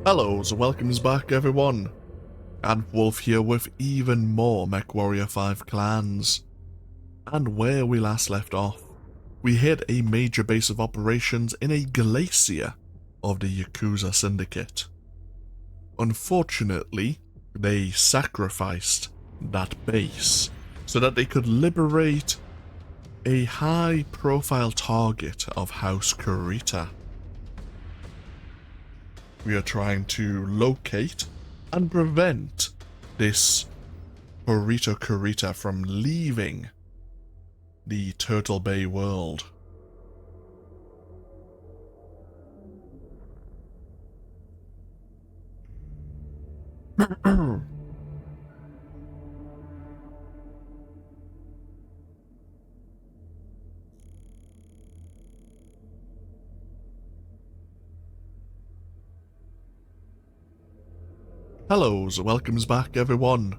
Hello, so welcomes back everyone, and Wolf here with even more MechWarrior 5 clans. And where we last left off, we hit a major base of operations in a glacier of the Yakuza Syndicate. Unfortunately, they sacrificed that base so that they could liberate a high-profile target of House Kurita. We are trying to locate and prevent this Kurita from leaving the Turtle Bay world. Hello, so welcomes back everyone,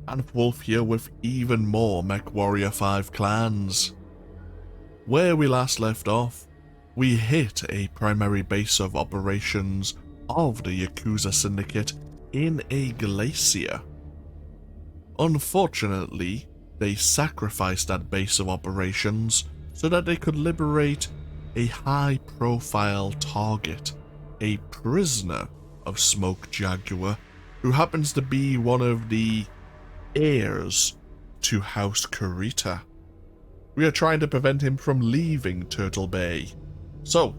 and Wolf here with even more MechWarrior 5 clans. Where we last left off, we hit a primary base of operations of the Yakuza Syndicate in a glacier. Unfortunately, they sacrificed that base of operations so that they could liberate a high-profile target, a prisoner of Smoke Jaguar, who happens to be one of the heirs to House Kurita. We are trying to prevent him from leaving Turtle Bay. So,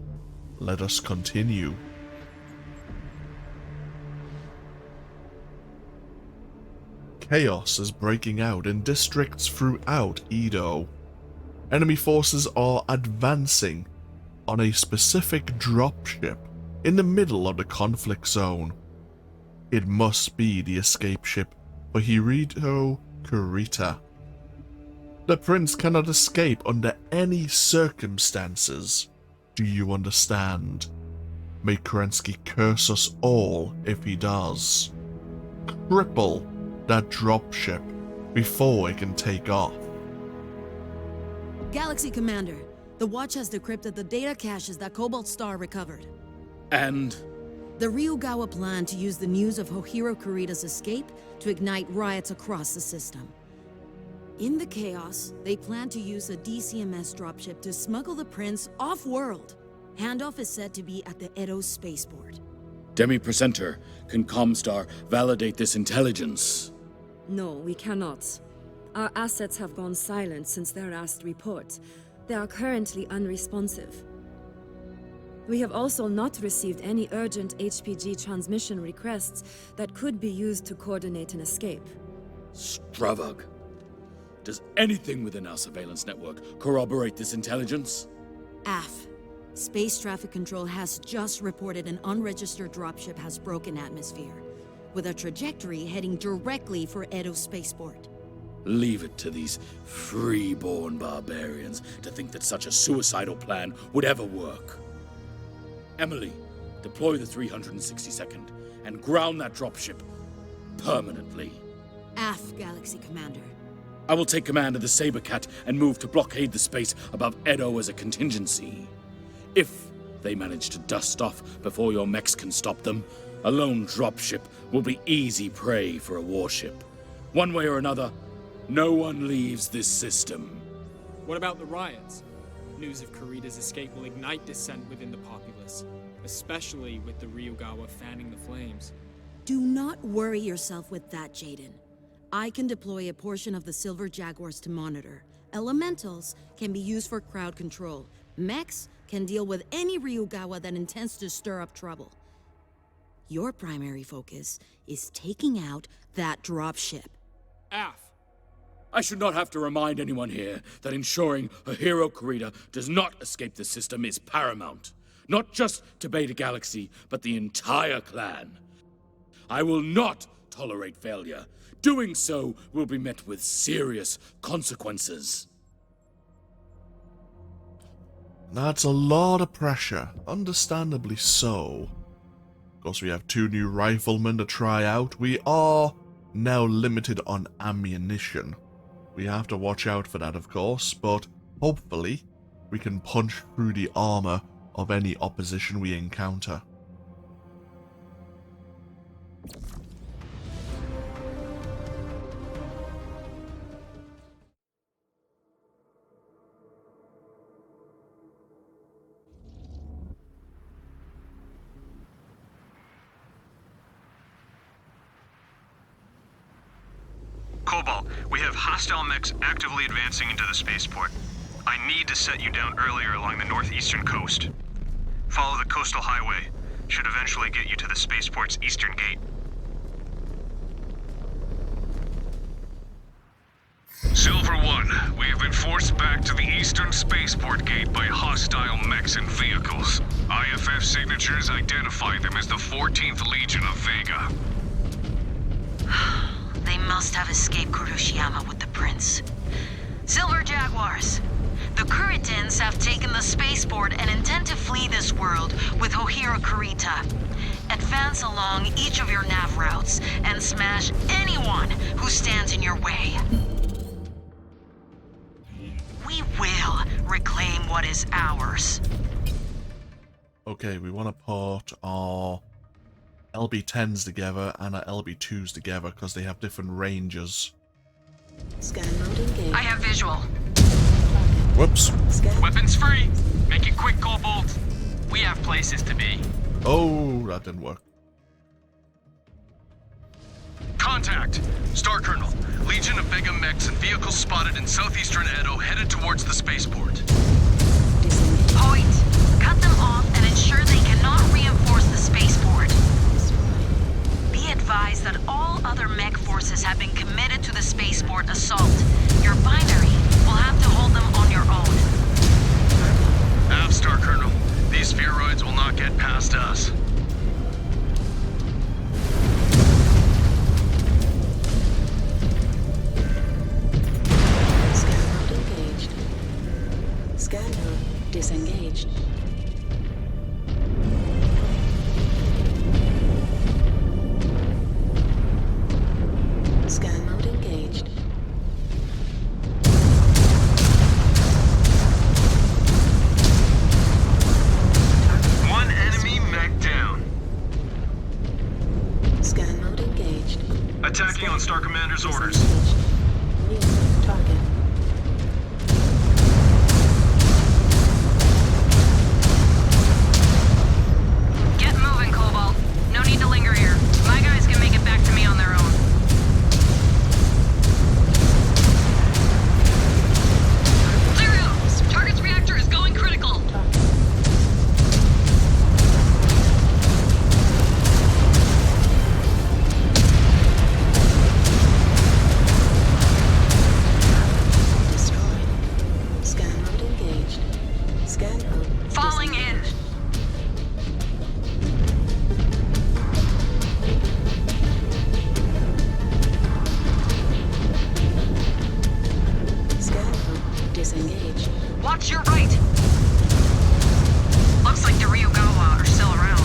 let us continue. Chaos is breaking out in districts throughout Edo. Enemy forces are advancing on a specific dropship in the middle of the conflict zone. It must be the escape ship for Hirito Kurita. The prince cannot escape under any circumstances. Do you understand? May Kerensky curse us all if he does. Cripple that dropship before it can take off. Galaxy Commander, the Watch has decrypted the data caches that Cobalt Star recovered. And? The Ryugawa plan to use the news of Hohiro Kurita's escape to ignite riots across the system. In the chaos, they plan to use a DCMS dropship to smuggle the prince off-world. Handoff is said to be at the Edo spaceport. Demi-Presenter, can Comstar validate this intelligence? No, we cannot. Our assets have gone silent since their last report. They are currently unresponsive. We have also not received any urgent HPG transmission requests that could be used to coordinate an escape. Stravug. Does anything within our surveillance network corroborate this intelligence? AF. Space Traffic Control has just reported an unregistered dropship has broken atmosphere, with a trajectory heading directly for Edo spaceport. Leave it to these free-born barbarians to think that such a suicidal plan would ever work. Emily, deploy the 362nd and ground that dropship permanently. AF, Galaxy Commander. I will take command of the Sabercat and move to blockade the space above Edo as a contingency. If they manage to dust off before your mechs can stop them, a lone dropship will be easy prey for a warship. One way or another, no one leaves this system. What about the riots? News of Kurita's escape will ignite dissent within the populace, especially with the Ryugawa fanning the flames. Do not worry yourself with that, Jaden. I can deploy a portion of the Silver Jaguars to monitor. Elementals can be used for crowd control. Mechs can deal with any Ryugawa that intends to stir up trouble. Your primary focus is taking out that dropship. AF! I should not have to remind anyone here that ensuring Hohiro Kurita does not escape the system is paramount. Not just to Beta Galaxy, but the entire clan. I will not tolerate failure. Doing so will be met with serious consequences. That's a lot of pressure, understandably so. Of course, we have 2 new riflemen to try out. We are now limited on ammunition. We have to watch out for that, of course, but hopefully we can punch through the armor of any opposition we encounter. Cobalt, we have hostile mechs actively advancing into the spaceport. I need to set you down earlier along the northeastern coast. Follow the coastal highway. Should eventually get you to the spaceport's eastern gate. Silver 1, we have been forced back to the eastern spaceport gate by hostile mechs and vehicles. IFF signatures identify them as the 14th Legion of Vega. They must have escaped Kurushiyama with the prince. Silver Jaguars, the Kuritans have taken the spaceport and intend to flee this world with Ohira Kurita. Advance along each of your nav routes and smash anyone who stands in your way. We will reclaim what is ours. Okay, we want to put our LB10s together and our LB2s together because they have different ranges. Scan mode engaged. I have visual. Whoops. Weapons free! Make it quick, Cobalt. We have places to be. Oh, that didn't work. Contact! Star Colonel, Legion of Vega mechs and vehicles spotted in southeastern Edo headed towards the spaceport. Point! Cut them off and ensure they cannot reinforce the spaceport. Be advised that all other mech forces have been committed to the spaceport assault. Your binary will have to hold them on your own. Av, Star Colonel. These spheroids will not get past us. Scan mode engaged. Scan mode disengaged. Scan mode engaged. One enemy mech down. Scan mode engaged. Attacking on Star Commander's orders. New target. Get moving, Cobalt. No need to linger here. My guys can make it back to me on their own. Clear out! Target's reactor is going critical. Destroyed. Scan mode engaged. Scan mode Falling in. disengaged. Scan mode disengaged. Watch your right. Looks like the Ryugawa are still around.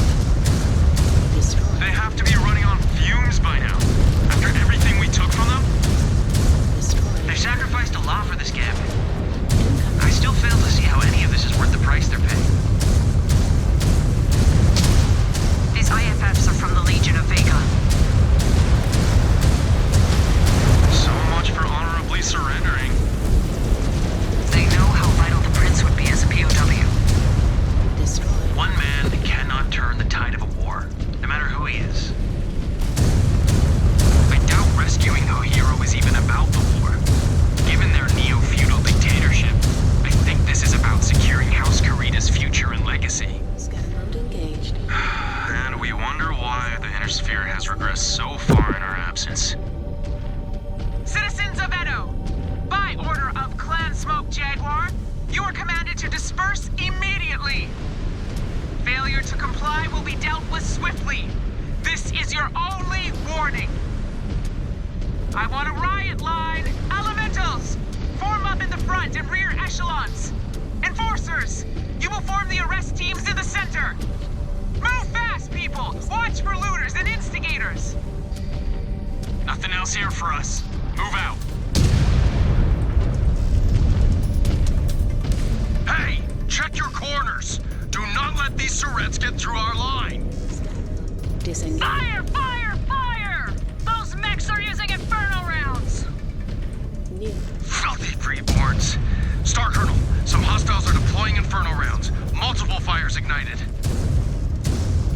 Destroyed. They have to be running on fumes by now. After everything we took from them? Destroyed. They sacrificed a lot for this gap. I still fail to see how any of this is worth the price they're paying. These IFFs are from the Legion of Vega. So much for honorably surrendering. They know how vital the Prince would be as a POW. Destroyed. One man cannot turn the tide of a war, no matter who he is. I doubt rescuing Ohiro is even about the war. Given their neo-feudal dictatorship, I think this is about securing House Kurita's future and legacy. Scan mode engaged. And we wonder why the Inner Sphere has regressed so far in our absence. Citizens of Edo, by order of Clan Smoke Jaguar, you are commanded to disperse immediately. Failure to comply will be dealt with swiftly. This is your only warning. I want a riot line. Elementals, form up in the front and rear echelons. Enforcers, you will form the arrest teams in the center. Move fast, people! Watch for looters and instigators! Nothing else here for us. Move out. Hey! Check your corners! Do not let these Surrettes get through our line! Disengaged. Fire! Fire! Fire! Filthy freeborns. Star Colonel, some hostiles are deploying Inferno rounds. Multiple fires ignited.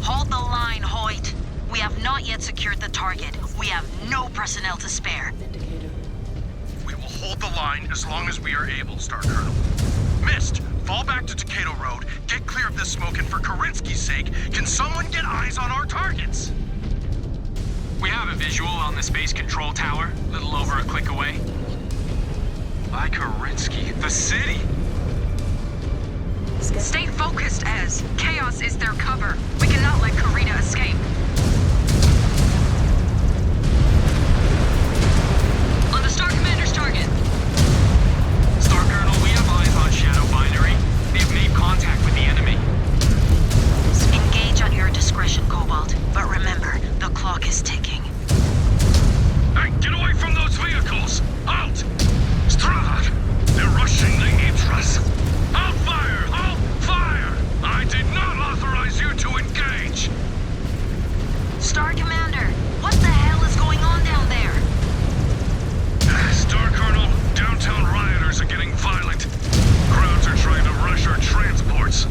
Hold the line, Hoyt. We have not yet secured the target. We have no personnel to spare. We will hold the line as long as we are able, Star Colonel. Mist, fall back to Takeda Road, get clear of this smoke, and for Karinsky's sake, can someone get eyes on our targets? We have a visual on the space control tower, a little over a click away. By Karinsky, the city! Stay focused, Ez. Chaos is their cover. We cannot let Karita escape. On the Star Commander's target. Star Colonel, we have eyes on Shadow Binary. They've made contact with the enemy. Engage at your discretion, Cobalt. But remember, the clock is ticking. Hey, get away from those vehicles! Halt! Strahd! They're rushing the Idras! Halt fire! Halt fire! I did not authorize you to engage! Star Commander, what the hell is going on down there? Star Colonel, downtown rioters are getting violent. Crowds are trying to rush our transports.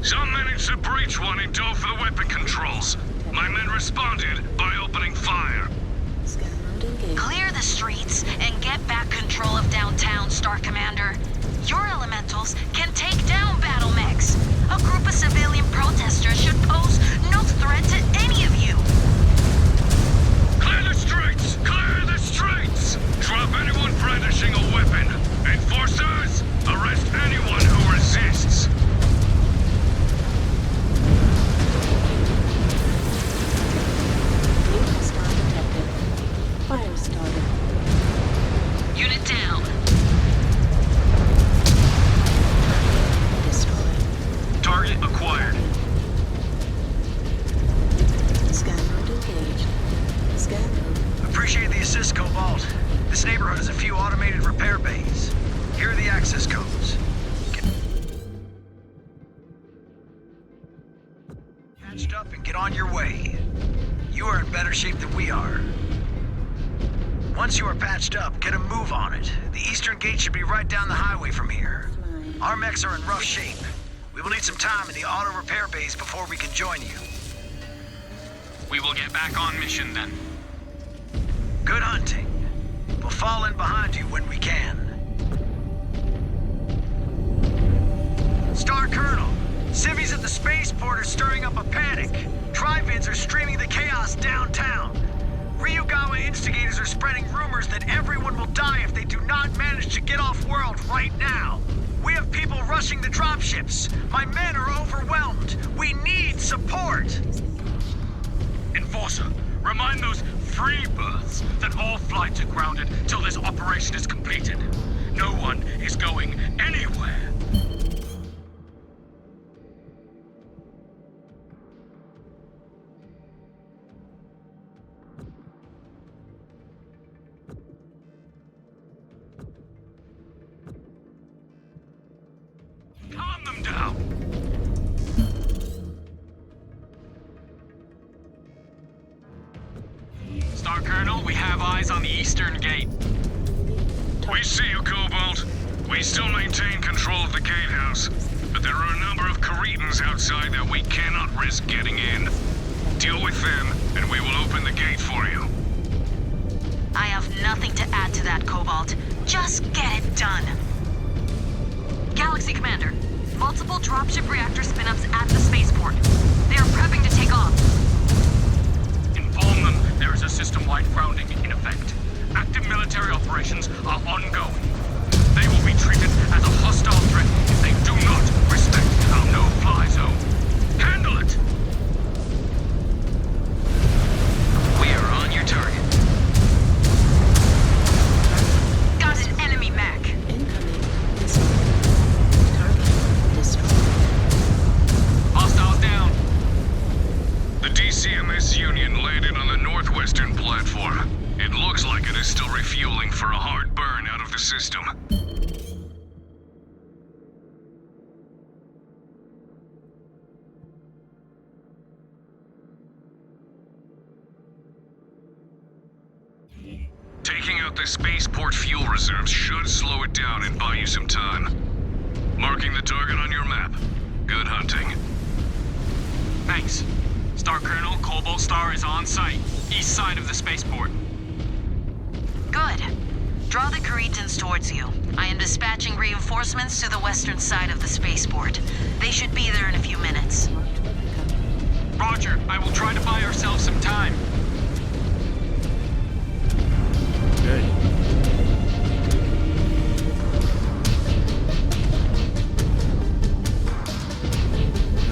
Some managed to breach one and dove for the weapon controls. My men responded by opening fire. Clear the streets and get back control of downtown, Star Commander. Your elementals can take down BattleMechs. A group of civilian protesters should pose no threat to any of you. Clear the streets! Clear the streets! Drop anyone brandishing a weapon. Enforcers, arrest anyone who resists. Fire started. Unit down. Destroyed. Target acquired. Scan mode engaged. Scan mode. Appreciate the assist, Cobalt. This neighborhood has a few automated repair bays. Here are the access codes. Patched up and get on your way. You are in better shape than we are. Once you are patched up, get a move on it. The eastern gate should be right down the highway from here. Our mechs are in rough shape. We will need some time in the auto repair bays before we can join you. We will get back on mission then. Good hunting. We'll fall in behind you when we can. Star Colonel, civvies at the spaceport are stirring up a panic. Tri-vids are streaming the chaos downtown. Ryugawa instigators are spreading rumors that everyone will die if they do not manage to get off-world right now. We have people rushing the dropships. My men are overwhelmed. We need support. Enforcer, remind those free births that all flights are grounded till this operation is completed. No one is going anywhere. Calm them down. Star Colonel, we have eyes on the eastern gate. We see you, Cobalt. We still maintain control of the gatehouse, but there are a number of Caritans outside that we cannot risk getting in. Deal with them, and we will open the gate for you. I have nothing to add to that, Cobalt. Just get it done. Galaxy Commander, multiple dropship reactor spin-ups at the spaceport. They are prepping to take off. Inform them there is a system-wide grounding in effect. Active military operations are ongoing. They will be treated as a hostile threat if they do not respect our no-fly zone. Handle it! We are on your target. Got an enemy mech. Incoming. Target destroyed. Hostiles down. The DCMS Union landed on the northwestern platform. It looks like it is still refueling for a hard burn out of the system. Taking out the spaceport fuel reserves should slow it down and buy you some time. Marking the target on your map. Good hunting. Thanks. Star Colonel Cobalt Star is on site, east side of the spaceport. Good. Draw the Caretans towards you. I am dispatching reinforcements to the western side of the spaceport. They should be there in a few minutes. Roger, I will try to buy ourselves some time. Okay.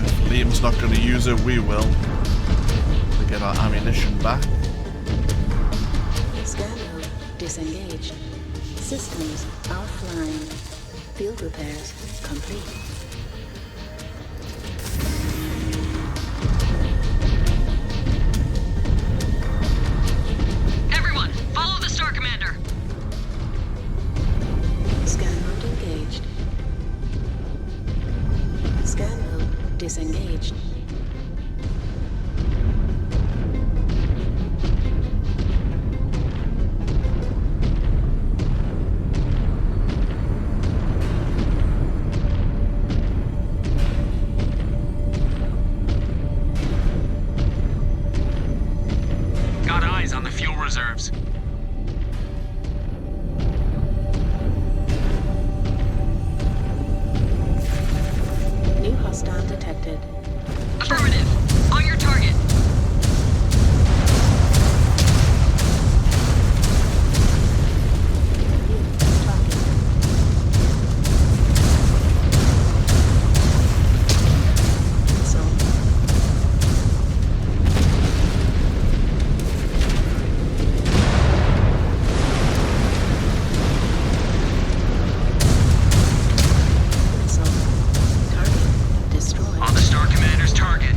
If Liam's not going to use it, we will. To get our ammunition back. Scan mode disengaged. Systems offline. Field repairs complete. Everyone, follow the Star Commander. Scan mode engaged. Scan mode disengaged. Got eyes on the fuel reserves. New hostile detected. Affirmative. On your target. On the Star Commander's target.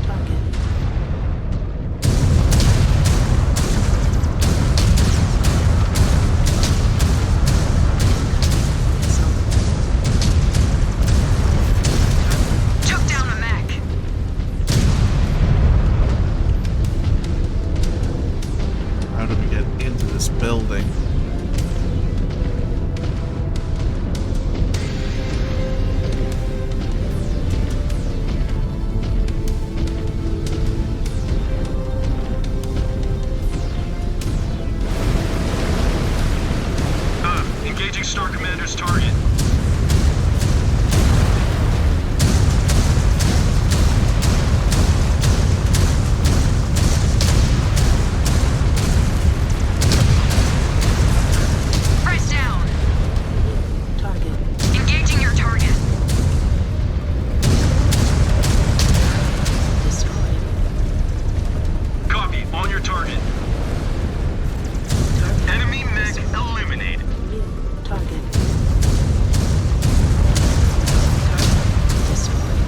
Took down a mech. How do we get into this building? Engaging Star Commander's target. Press down. Target. Engaging your target. Destroyed. Copy. On your target. Target. Enemy mech eliminated. New target. Target destroyed.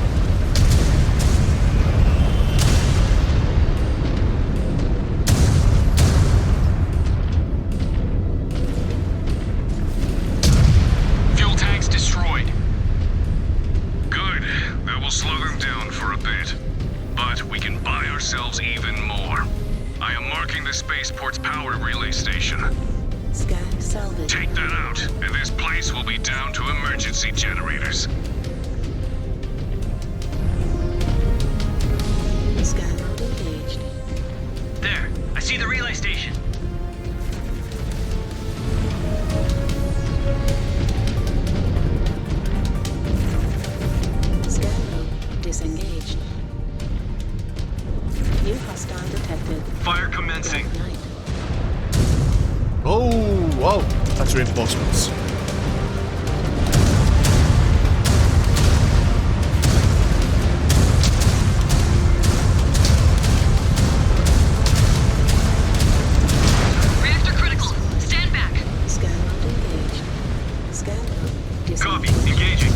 Fuel tanks destroyed. Good. That will slow them down for a bit. But we can buy ourselves even more. I am marking the spaceport's power relay station. Scan salvage. Take that out, and this place will be down to emergency generators. Scan mode engaged. There, I see the relay station. Scan mode disengaged. New hostile detected. Fire commencing. Black Knight. Oh, whoa. That's reinforcements. Reactor critical. Stand back. Scan mode engaged. Scan mode disengaged. Copy. Engaging.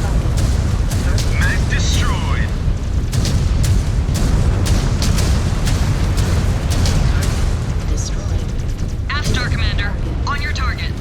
Target. Target Mech destroyed. destroyed. Aft Star Commander. On your target.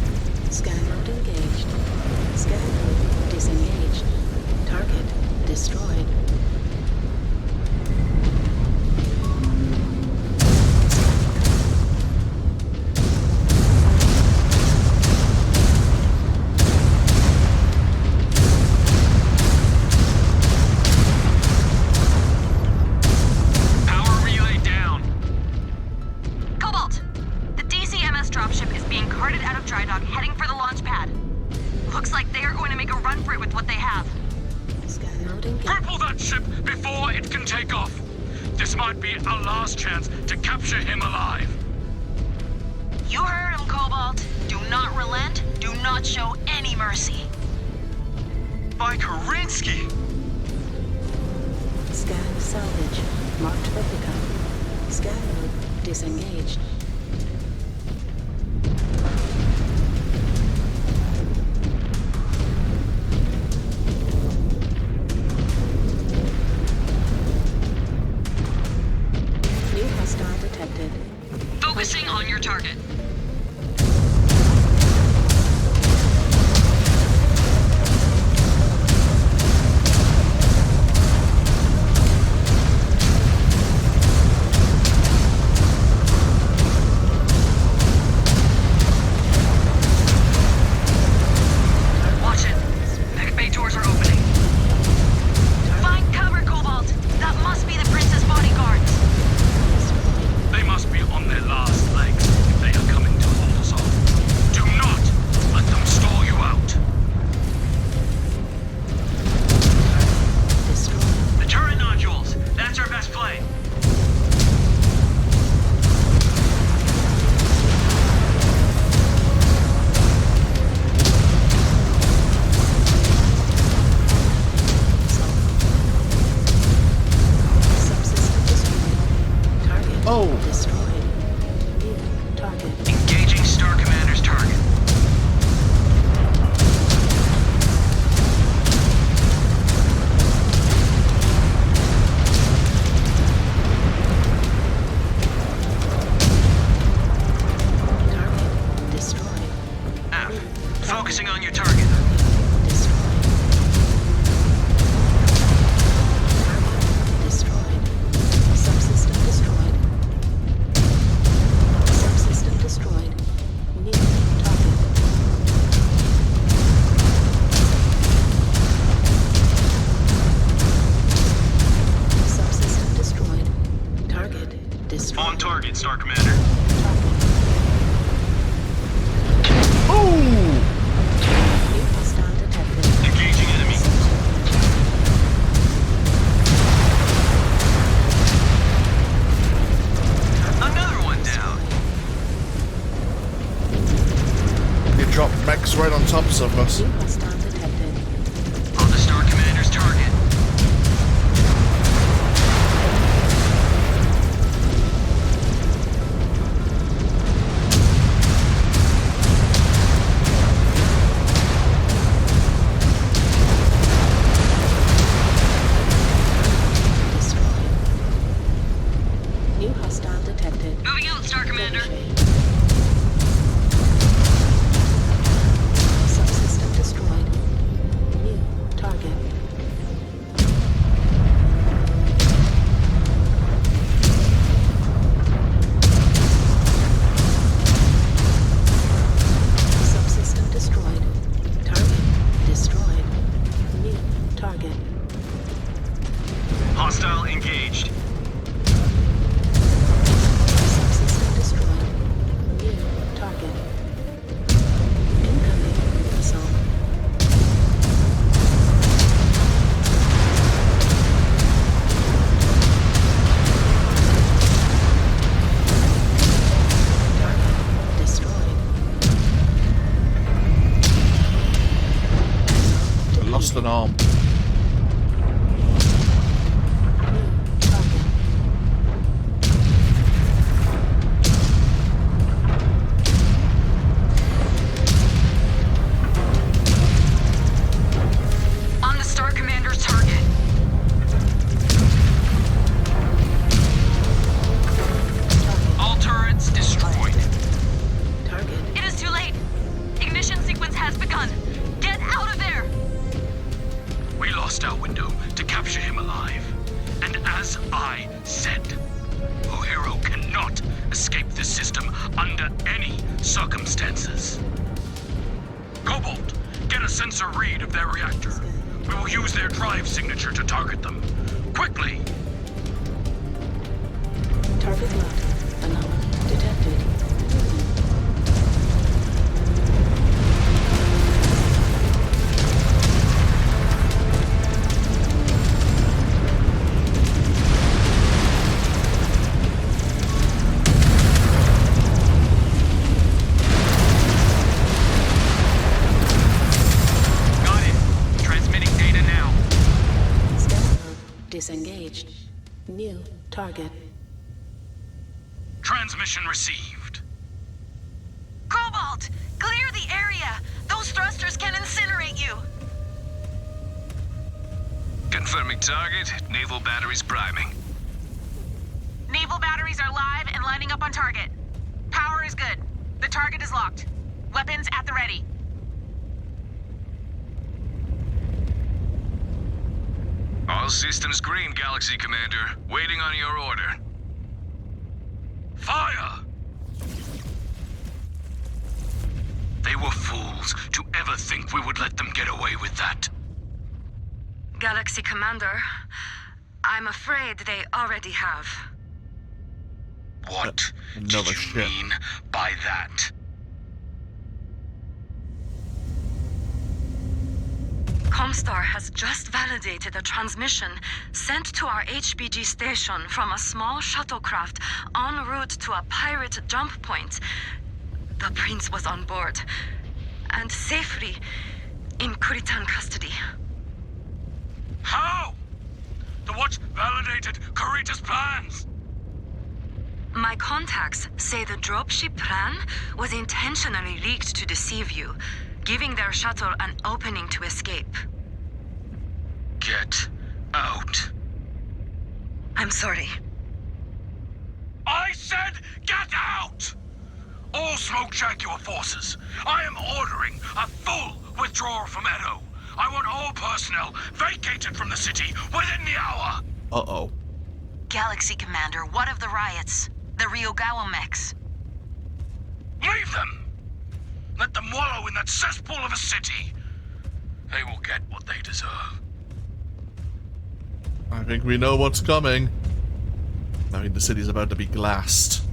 It can take off. This might be our last chance to capture him alive. You heard him, Cobalt. Do not relent. Do not show any mercy. By Karinsky! Scan salvage. Marked for pickup. Scan mode disengaged. New hostile detected. Focusing on your target. Focusing on your target. Destroyed. Subsystem destroyed. Subsystem destroyed. New target. Subsystem destroyed. Target destroyed. On target, Star Commander. Engaging enemy. Another one down. You dropped mechs right on top of us. New hostile detected. On the Star Commander's target. Moving out, Star Commander. Subsystem destroyed. New target. Subsystem destroyed. Target destroyed. New target. Hostile engaged. Subsystem destroyed. New target. Incoming missile. Target destroyed. Lost an arm. New target. On the Star Commander's target. All turrets destroyed. Target. It is too late. Ignition sequence has begun. Get out of there! We lost our window to capture him alive. And as I said, O'Hero cannot escape this system under any circumstances. Cobalt, get a sensor read of their reactor. We will use their drive signature to target them. Quickly! Target locked. Anomaly detected. Disengaged. New target. Transmission received. Cobalt! Clear the area! Those thrusters can incinerate you! Confirming target, naval batteries priming. Naval batteries are live and lining up on target. Power is good. The target is locked. Weapons at the ready. All systems green, Galaxy Commander. Waiting on your order. Fire! They were fools to ever think we would let them get away with that. Galaxy Commander, I'm afraid they already have. What did Another you ship. mean by that? Comstar has just validated a transmission sent to our HBG station from a small shuttlecraft en route to a pirate jump point. The prince was on board, and safely in Kuritan custody. How? The watch validated Kurita's plans. My contacts say the dropship plan was intentionally leaked to deceive you, giving their shuttle an opening to escape. Get out. I'm sorry. I said get out! All Smoke Jaguar forces, I am ordering a full withdrawal from Edo. I want all personnel vacated from the city within the hour. Uh-oh. Galaxy Commander, what of the riots? The Ryugawa mechs? Leave them! Let them wallow in that cesspool of a city. They will get what they deserve. I think we know what's coming. I mean, the city's about to be glassed.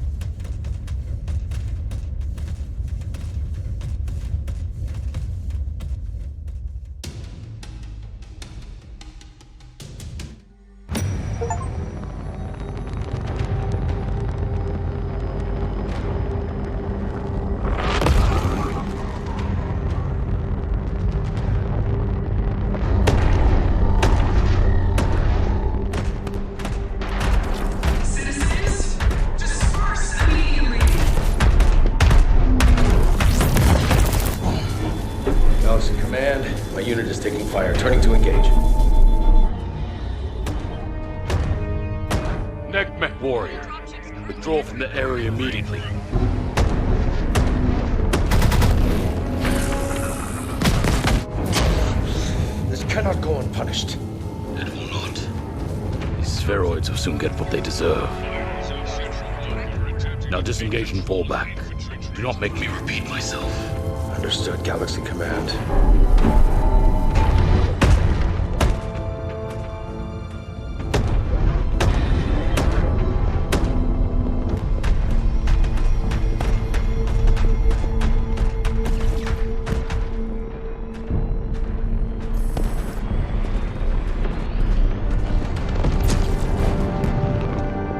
Unit is taking fire. Turning to engage. MechWarrior. Withdraw from the area immediately. This cannot go unpunished. It will not. These spheroids will soon get what they deserve. Now disengage and fall back. Do not make me repeat myself. Understood, Galaxy Command.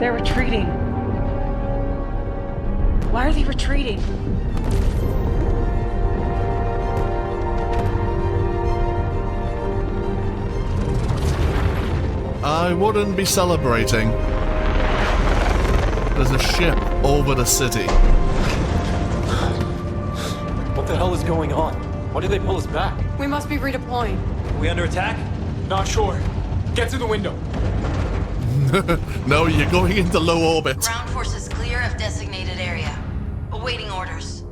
They're retreating. Why are they retreating? I wouldn't be celebrating. There's a ship over the city. What the hell is going on? Why did they pull us back? We must be redeploying. We under attack? Not sure. Get to the window. No, you're going into low orbit. Ground forces clear of designated area. Awaiting orders.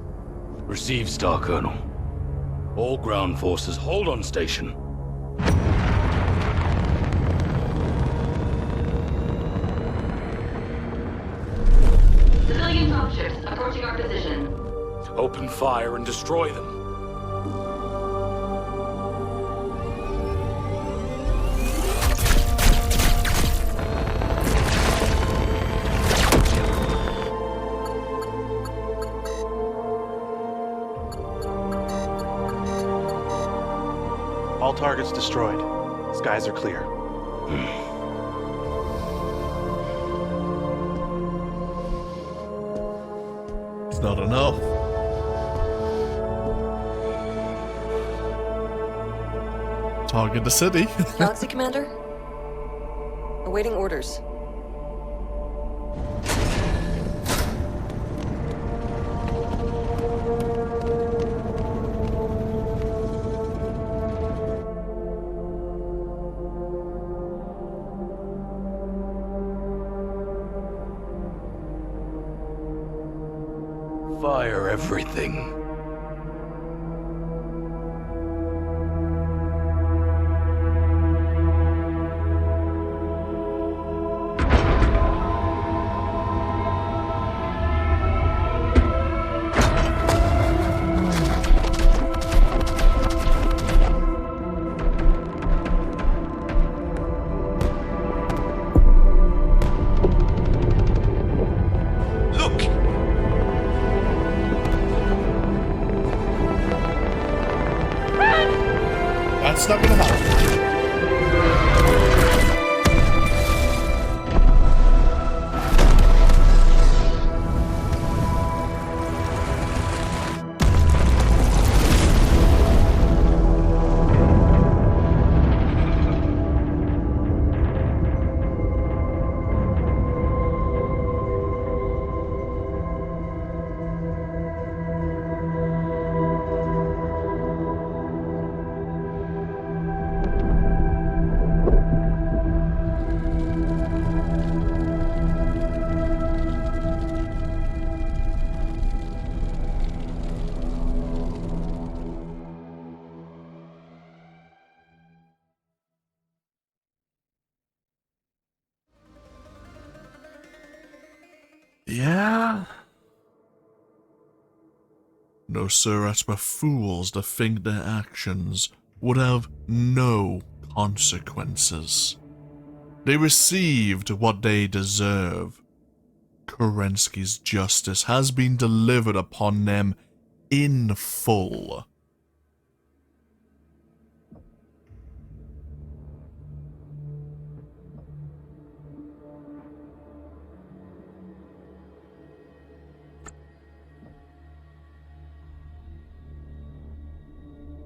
Receive, Star Colonel. All ground forces hold on station. Civilian dropships approaching our position. Open fire and destroy them. All targets destroyed. Skies are clear. It's not enough. Target the city. Galaxy Commander? Awaiting orders. Fire everything. That's not gonna happen. Yeah? No sirrat were fools to think their actions would have no consequences. They received what they deserve. Kerensky's justice has been delivered upon them in full.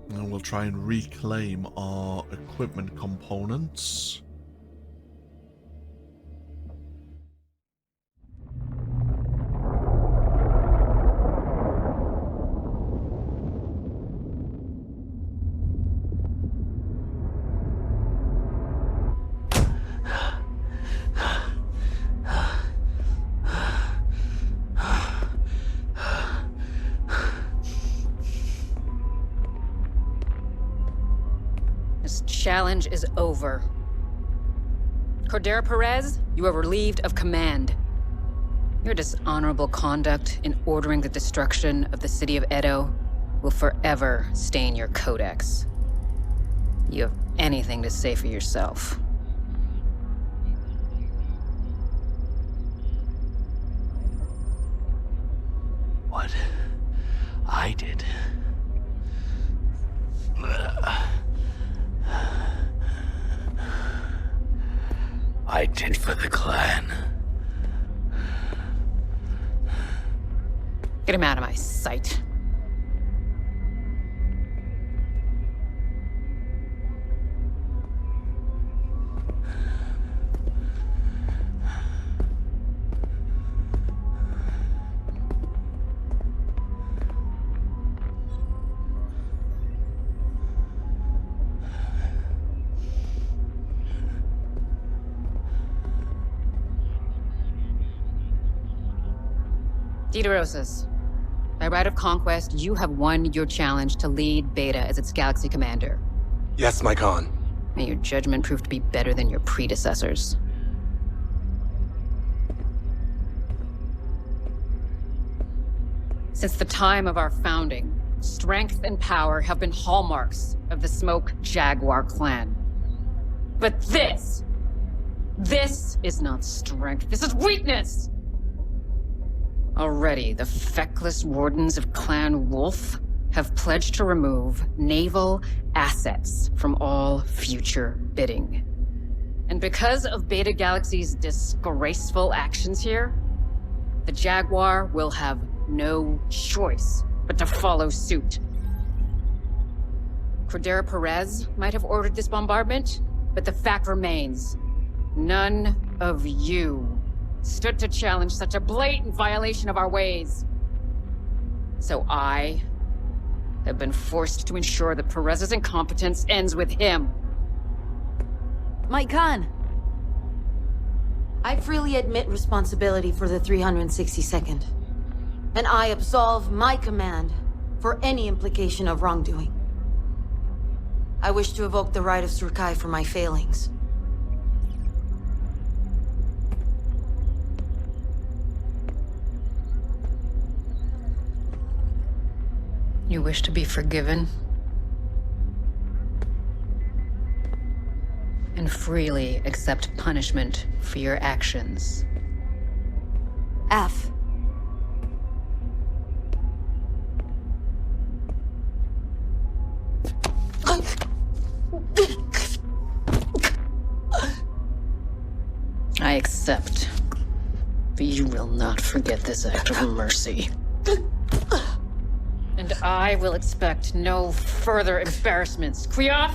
And we'll try and reclaim our equipment components. Challenge is over. Cordero Perez, you are relieved of command. Your dishonorable conduct in ordering the destruction of the city of Edo will forever stain your codex. You have anything to say for yourself? What I did. I did for the clan. Get him out of my sight. DeRosas, by right of conquest, you have won your challenge to lead Beta as its galaxy commander. Yes, my Khan. May your judgment prove to be better than your predecessors. Since the time of our founding, strength and power have been hallmarks of the Smoke Jaguar clan. But this is not strength, this is weakness! Already, the feckless wardens of Clan Wolf have pledged to remove naval assets from all future bidding. And because of Beta Galaxy's disgraceful actions here, the Jaguar will have no choice but to follow suit. Cordero Perez might have ordered this bombardment, but the fact remains, None of you stood to challenge such a blatant violation of our ways. So I have been forced to ensure that Perez's incompetence ends with him. My Khan, I freely admit responsibility for the 362nd, and I absolve my command for any implication of wrongdoing. I wish to evoke the right of Surkai for my failings. You wish to be forgiven? And freely accept punishment for your actions. F. I accept. But you will not forget this act of mercy. And I will expect no further embarrassments. Kriyoth?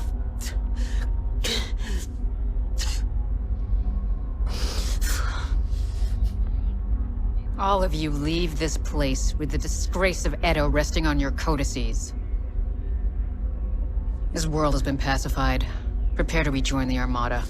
All of you leave this place with the disgrace of Edo resting on your codices. This world has been pacified. Prepare to rejoin the Armada.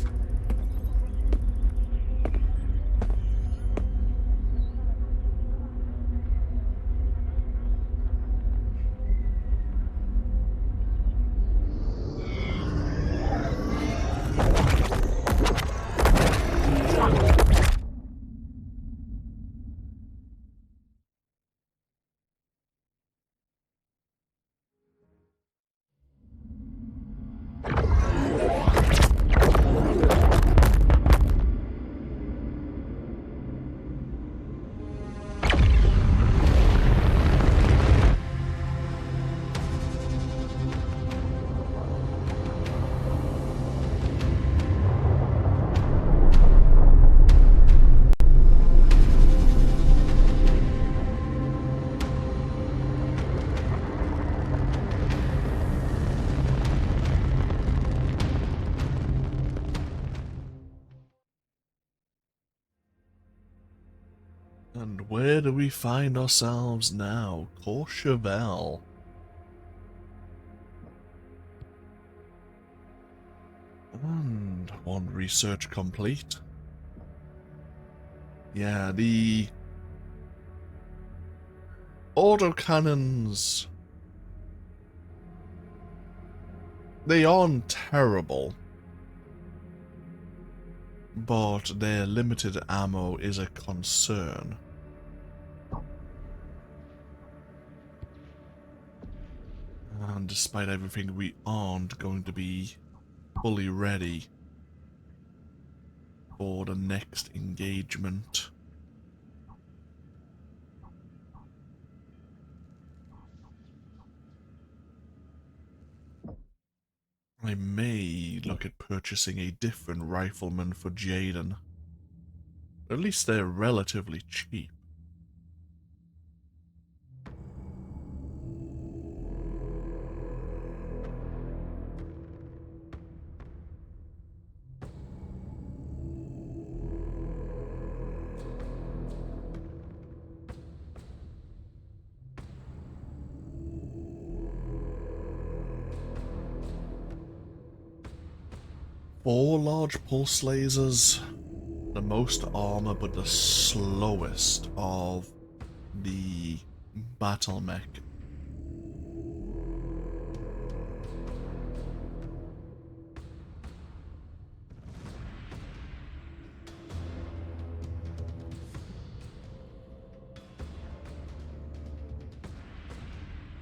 And where do we find ourselves now? Courchevel. And one research complete. Yeah, the autocannons, they aren't terrible, but their limited ammo is a concern. And despite everything, we aren't going to be fully ready for the next engagement. I may look at purchasing a different rifleman for Jaden. At least they're relatively cheap. Four large pulse lasers, the most armor but the slowest of the BattleMech.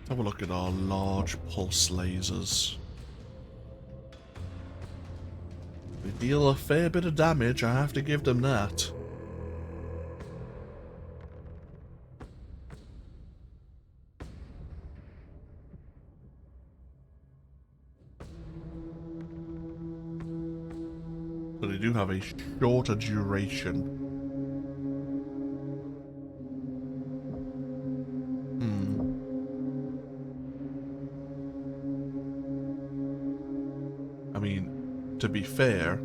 Have a look at our large pulse lasers. They deal a fair bit of damage, I have to give them that. So they do have a shorter duration. I mean, to be fair,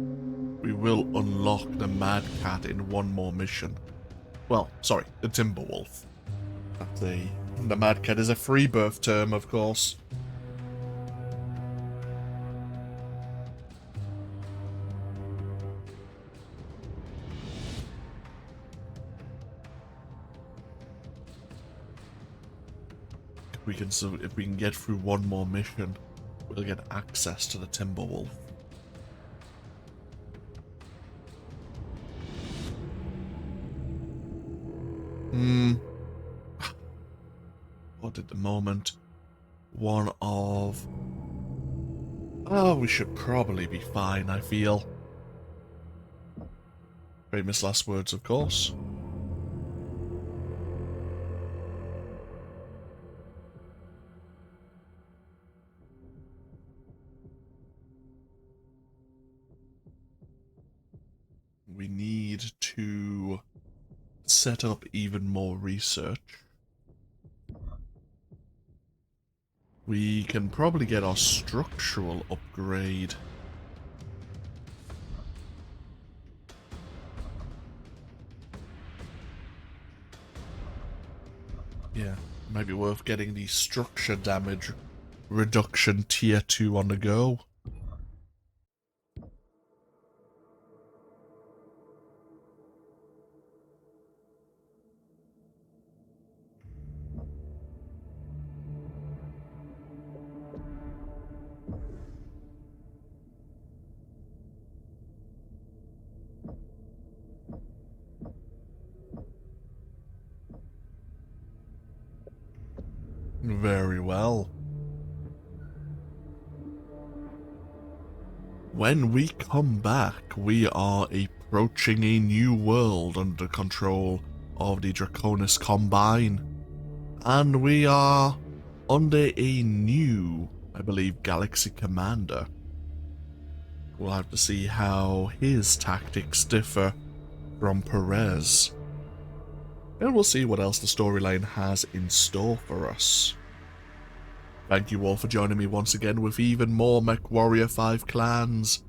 we will unlock the Mad Cat in one more mission. Well, sorry, the Timberwolf. The Mad Cat is a free birth term, of course. If we can get through one more mission, we'll get access to the Timberwolf. What at the moment? One of... Oh, we should probably be fine, I feel. Famous last words, of course. We need to set up even more research. We can probably get our structural upgrade. Yeah, might be worth getting the structure damage reduction tier 2 on the go. Very well. When we come back, we are approaching a new world under control of the Draconis Combine. And we are under a new, I believe, Galaxy Commander. We'll have to see how his tactics differ from Perez. And we'll see what else the storyline has in store for us. Thank you all for joining me once again with even more MechWarrior 5 clans.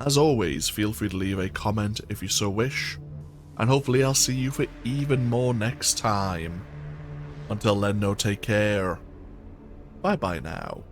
As always, feel free to leave a comment if you so wish, and hopefully I'll see you for even more next time. Until then, no, take care. Bye bye now.